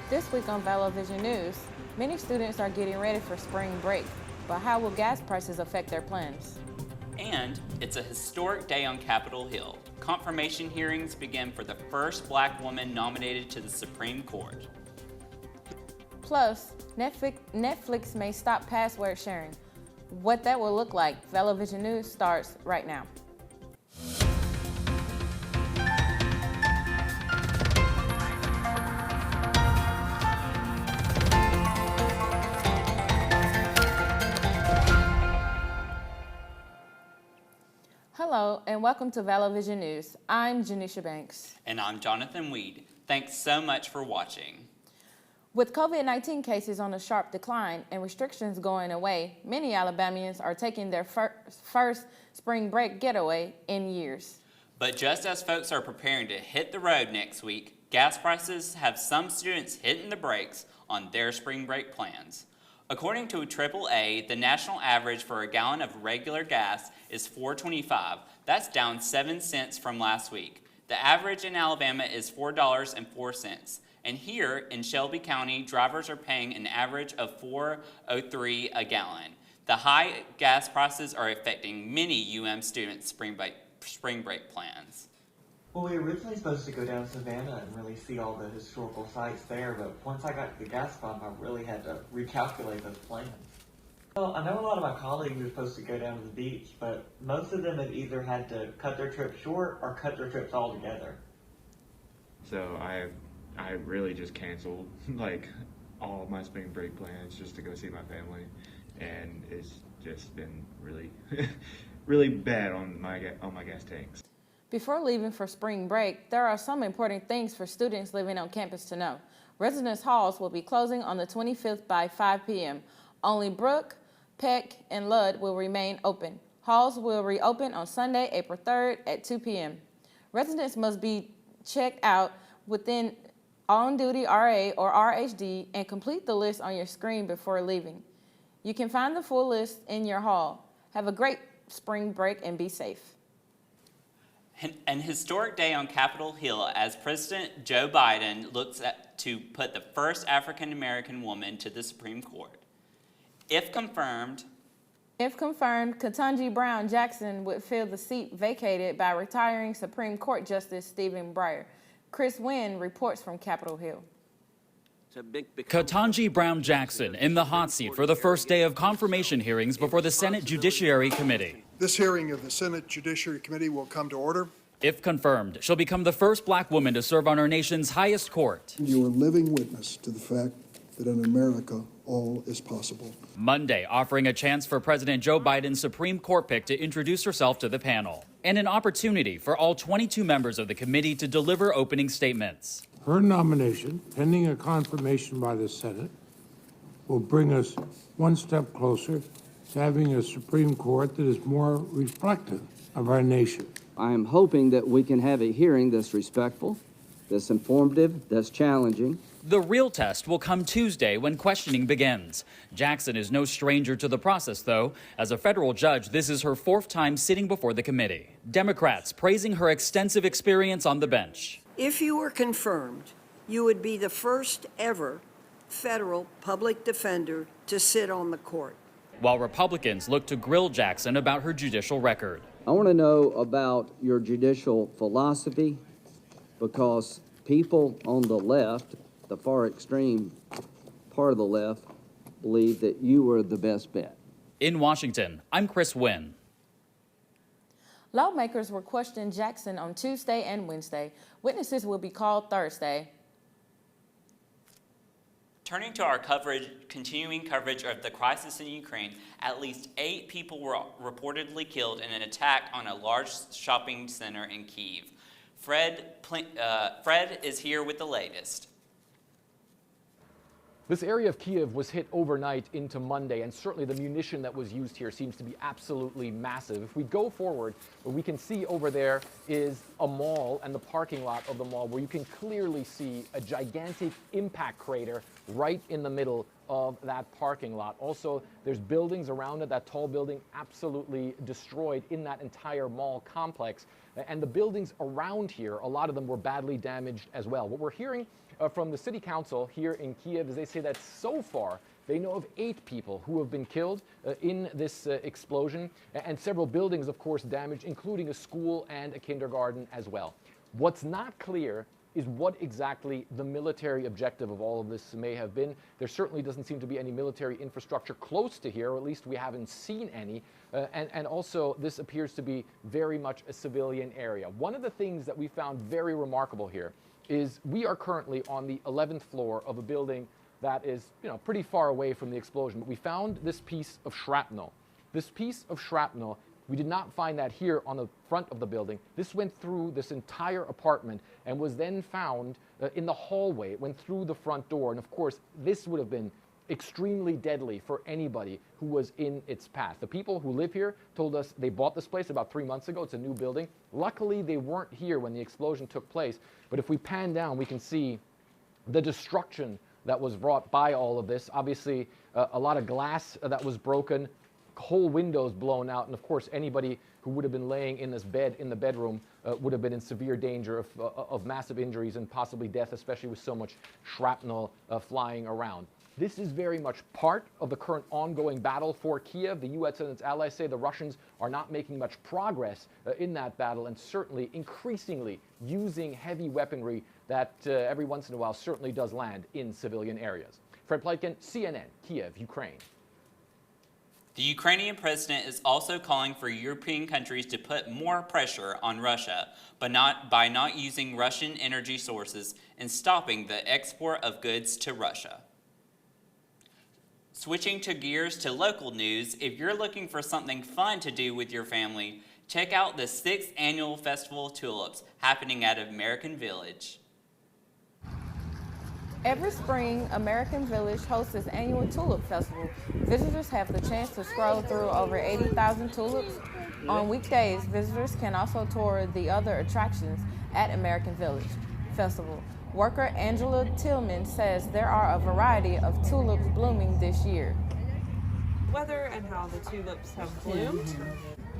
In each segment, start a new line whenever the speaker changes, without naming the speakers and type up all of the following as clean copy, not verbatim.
This week on Vallo Vision News, many students are getting ready for spring break, but how will gas prices affect their plans?
And it's a historic day on Capitol Hill. Confirmation hearings begin for the first Black woman nominated to the Supreme Court.
Plus, Netflix may stop password sharing. What that will look like, Vallo Vision News starts right now. Hello, and welcome to Vallo Vision News. I'm Janisha Banks.
And I'm Jonathan Weed. Thanks so much for watching.
With COVID-19 cases on a sharp decline and restrictions going away, many Alabamians are taking their first spring break getaway in years.
But just as folks are preparing to hit the road next week, gas prices have some students hitting the brakes on their spring break plans. According to AAA, the national average for a gallon of regular gas is $4.25. That's down 7 cents from last week. The average in Alabama is $4.04. And here in Shelby County, drivers are paying an average of $4.03 a gallon. The high gas prices are affecting many students' spring break plans.
Well, we were originally supposed to go down to Savannah and really see all the historical sites there, but once I got to the gas pump, I really had to recalculate those plans. Well, I know a lot of my colleagues were supposed to go down to the beach, but most of them have either had to cut their trip short or cut their trips altogether.
So I really just canceled like all of my spring break plans just to go see my family, and it's just been really, really bad on my gas tanks.
Before leaving for spring break, there are some important things for students living on campus to know. Residence halls will be closing on the 25th by 5 p.m. Only Brooke, Peck, and Ludd will remain open. Halls will reopen on Sunday, April 3rd at 2 p.m. Residents must be checked out within on-duty RA or RHD and complete the list on your screen before leaving. You can find the full list in your hall. Have a great spring break and be safe.
An historic day on Capitol Hill as President Joe Biden looks to put the first African-American woman to the Supreme Court. If confirmed,
Ketanji Brown Jackson would fill the seat vacated by retiring Supreme Court Justice Stephen Breyer. Chris Wynn reports from Capitol Hill.
Ketanji Brown Jackson in the hot seat for the first day of confirmation hearings before the Senate Judiciary Committee.
This hearing of the Senate Judiciary Committee will come to order.
If confirmed, she'll become the first Black woman to serve on our nation's highest court.
You are living witness to the fact that in America, all is possible.
Monday, offering a chance for President Joe Biden's Supreme Court pick to introduce herself to the panel, and an opportunity for all 22 members of the committee to deliver opening statements.
Her nomination, pending a confirmation by the Senate, will bring us one step closer to having a Supreme Court that is more reflective of our nation.
I am hoping that we can have a hearing that's respectful, that's informative, that's challenging.
The real test will come Tuesday when questioning begins. Jackson is no stranger to the process, though. As a federal judge, this is her fourth time sitting before the committee. Democrats praising her extensive experience on the bench.
If you were confirmed, you would be the first ever federal public defender to sit on the court.
While Republicans look to grill Jackson about her judicial record.
I want to know about your judicial philosophy, because people on the left, the far extreme part of the left, believe that you were the best bet.
In Washington, I'm Chris Wynn.
Lawmakers will question Jackson on Tuesday and Wednesday. Witnesses will be called Thursday.
turning to our continuing coverage of the crisis in Ukraine, at least 8 people were reportedly killed in an attack on a large shopping center in Kyiv. Fred is here with the latest.
This area of Kyiv was hit overnight into Monday, and certainly the munition that was used here seems to be absolutely massive. If we go forward, what we can see over there is a mall and the parking lot of the mall, where you can clearly see a gigantic impact crater right in the middle of that parking lot. Also, there's buildings around it. That tall building absolutely destroyed in that entire mall complex. And the buildings around here, a lot of them were badly damaged as well. What we're hearing from the city council here in Kiev is they say that so far they know of 8 people who have been killed in this explosion, and several buildings, of course, damaged, including a school and a kindergarten as well. What's not clear is what exactly the military objective of all of this may have been. There certainly doesn't seem to be any military infrastructure close to here, or at least we haven't seen any. And also, this appears to be very much a civilian area. One of the things that we found very remarkable here is we are currently on the 11th floor of a building that is, pretty far away from the explosion. But we found this piece of shrapnel. This piece of shrapnel, we did not find that here on the front of the building. This went through this entire apartment and was then found in the hallway. It went through the front door. And of course, this would have been extremely deadly for anybody who was in its path. The people who live here told us they bought this place about 3 months ago. It's a new building. Luckily, they weren't here when the explosion took place. But if we pan down, we can see the destruction that was wrought by all of this. Obviously, a lot of glass that was broken, whole windows blown out, and of course anybody who would have been laying in this bed in the bedroom would have been in severe danger of massive injuries and possibly death, especially with so much shrapnel flying around. This is very much part of the current ongoing battle for Kiev. The U.S. and its allies say the Russians are not making much progress in that battle, and certainly increasingly using heavy weaponry that every once in a while certainly does land in civilian areas. Fred Pleitgen, CNN, Kiev, Ukraine.
The Ukrainian president is also calling for European countries to put more pressure on Russia, but by not using Russian energy sources and stopping the export of goods to Russia. Switching to gears to local news, if you're looking for something fun to do with your family, check out the 6th annual Festival of Tulips happening at American Village.
Every spring, American Village hosts its annual Tulip Festival. Visitors have the chance to scroll through over 80,000 tulips. On weekdays, visitors can also tour the other attractions at American Village Festival. Worker Angela Tillman says there are a variety of tulips blooming this year.
Weather and how the tulips have bloomed.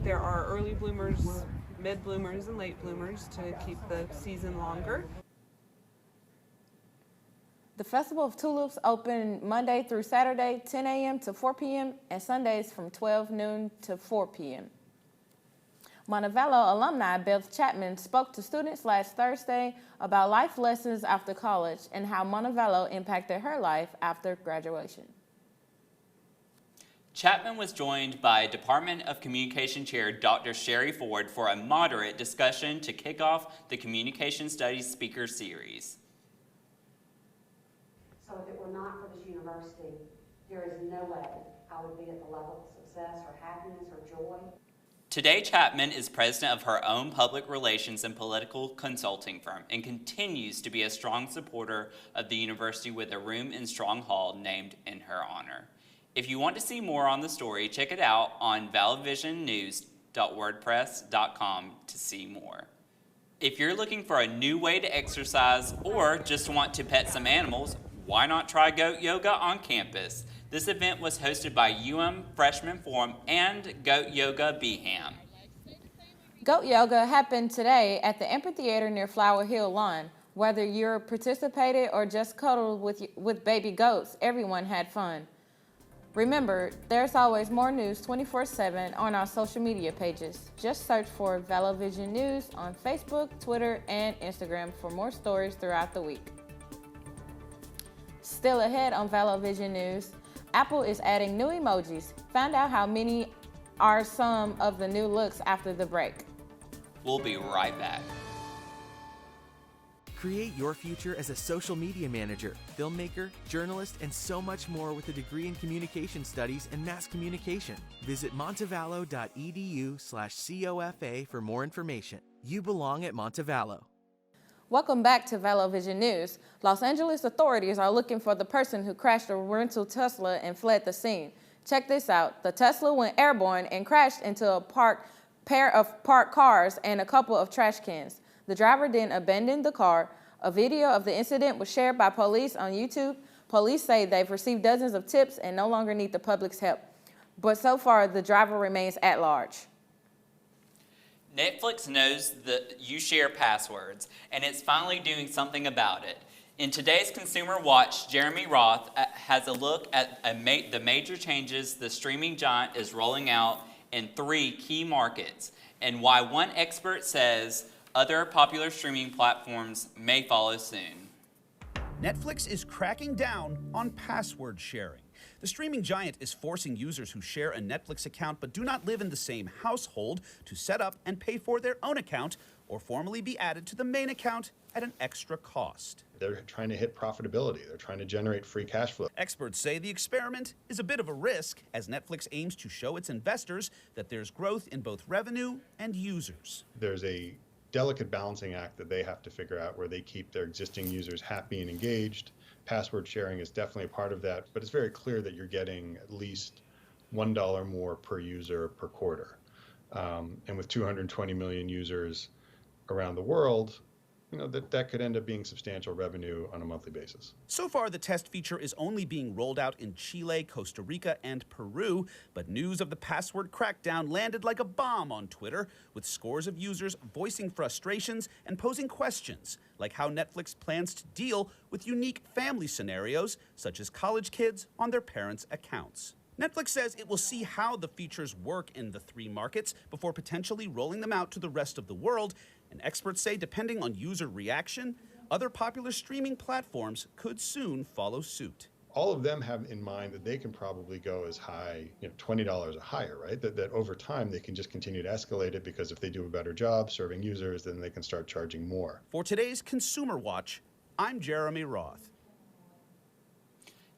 There are early bloomers, mid bloomers, and late bloomers to keep the season longer.
The Festival of Tulips open Monday through Saturday, 10 a.m. to 4 p.m., and Sundays from 12 noon to 4 p.m. Montevallo alumni Beth Chapman spoke to students last Thursday about life lessons after college and how Montevallo impacted her life after graduation.
Chapman was joined by Department of Communication Chair Dr. Sherry Ford for a moderate discussion to kick off the Communication Studies Speaker Series.
So if it were not for this university, there is no way I would be at the level of success or happiness or joy.
Today, Chapman is president of her own public relations and political consulting firm and continues to be a strong supporter of the university with a room in Strong Hall named in her honor. If you want to see more on the story, check it out on vallovisionnews.wordpress.com to see more. If you're looking for a new way to exercise or just want to pet some animals, why not try goat yoga on campus? This event was hosted by Freshman Forum and Goat Yoga Beham.
Goat yoga happened today at the amphitheater near Flower Hill Lawn. Whether you're participated or just cuddled with baby goats, everyone had fun. Remember, there's always more news 24/7 on our social media pages. Just search for Vallo Vision News on Facebook, Twitter, and Instagram for more stories throughout the week. Still ahead on Vallo Vision News, Apple is adding new emojis. Find out how many are some of the new looks after the break.
We'll be right back.
Create your future as a social media manager, filmmaker, journalist, and so much more with a degree in communication studies and mass communication. Visit montevallo.edu/COFA for more information. You belong at Montevallo.
Welcome back to Vallo Vision News. Los Angeles authorities are looking for the person who crashed a rental Tesla and fled the scene. Check this out. The Tesla went airborne and crashed into a pair of parked cars and a couple of trash cans. The driver then abandoned the car. A video of the incident was shared by police on YouTube. Police say they've received dozens of tips and no longer need the public's help. But so far, the driver remains at large.
Netflix knows that you share passwords, and it's finally doing something about it. In today's Consumer Watch, Jeremy Roth has a look at the major changes the streaming giant is rolling out in 3 key markets, and why one expert says other popular streaming platforms may follow soon.
Netflix is cracking down on password sharing. The streaming giant is forcing users who share a Netflix account but do not live in the same household to set up and pay for their own account or formally be added to the main account at an extra cost.
They're trying to hit profitability. They're trying to generate free cash flow.
Experts say the experiment is a bit of a risk as Netflix aims to show its investors that there's growth in both revenue and users.
There's a delicate balancing act that they have to figure out where they keep their existing users happy and engaged. Password sharing is definitely a part of that, but it's very clear that you're getting at least $1 more per user per quarter. And with 220 million users around the world, that could end up being substantial revenue on a monthly basis.
So far, the test feature is only being rolled out in Chile, Costa Rica, and Peru, but news of the password crackdown landed like a bomb on Twitter, with scores of users voicing frustrations and posing questions, like how Netflix plans to deal with unique family scenarios, such as college kids on their parents' accounts. Netflix says it will see how the features work in the 3 markets before potentially rolling them out to the rest of the world, and experts say depending on user reaction, other popular streaming platforms could soon follow suit.
All of them have in mind that they can probably go as high, $20 or higher, right? That over time they can just continue to escalate it, because if they do a better job serving users, then they can start charging more.
For today's Consumer Watch, I'm Jeremy Roth.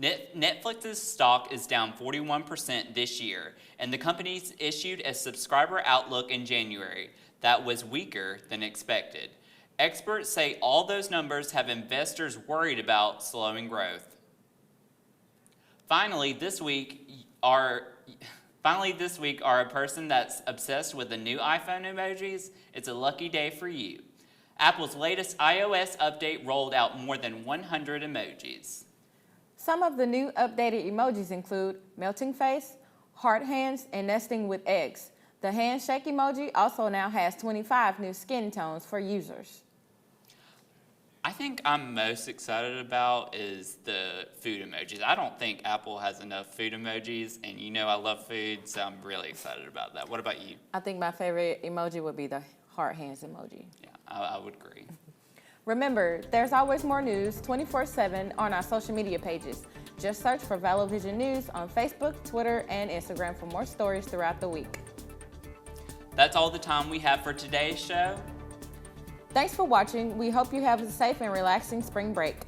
Netflix's stock is down 41% this year, and the company's issued a subscriber outlook in January that was weaker than expected. Experts say all those numbers have investors worried about slowing growth. Finally, this week are a person that's obsessed with the new iPhone emojis. It's a lucky day for you. Apple's latest iOS update rolled out more than 100 emojis.
Some of the new updated emojis include melting face, heart hands, and nesting with eggs. The handshake emoji also now has 25 new skin tones for users.
I think I'm most excited about is the food emojis. I don't think Apple has enough food emojis, and I love food, so I'm really excited about that. What about you?
I think my favorite emoji would be the heart hands emoji.
Yeah, I would agree.
Remember, there's always more news 24/7 on our social media pages. Just search for Vallo Vision News on Facebook, Twitter, and Instagram for more stories throughout the week.
That's all the time we have for today's show.
Thanks for watching. We hope you have a safe and relaxing spring break.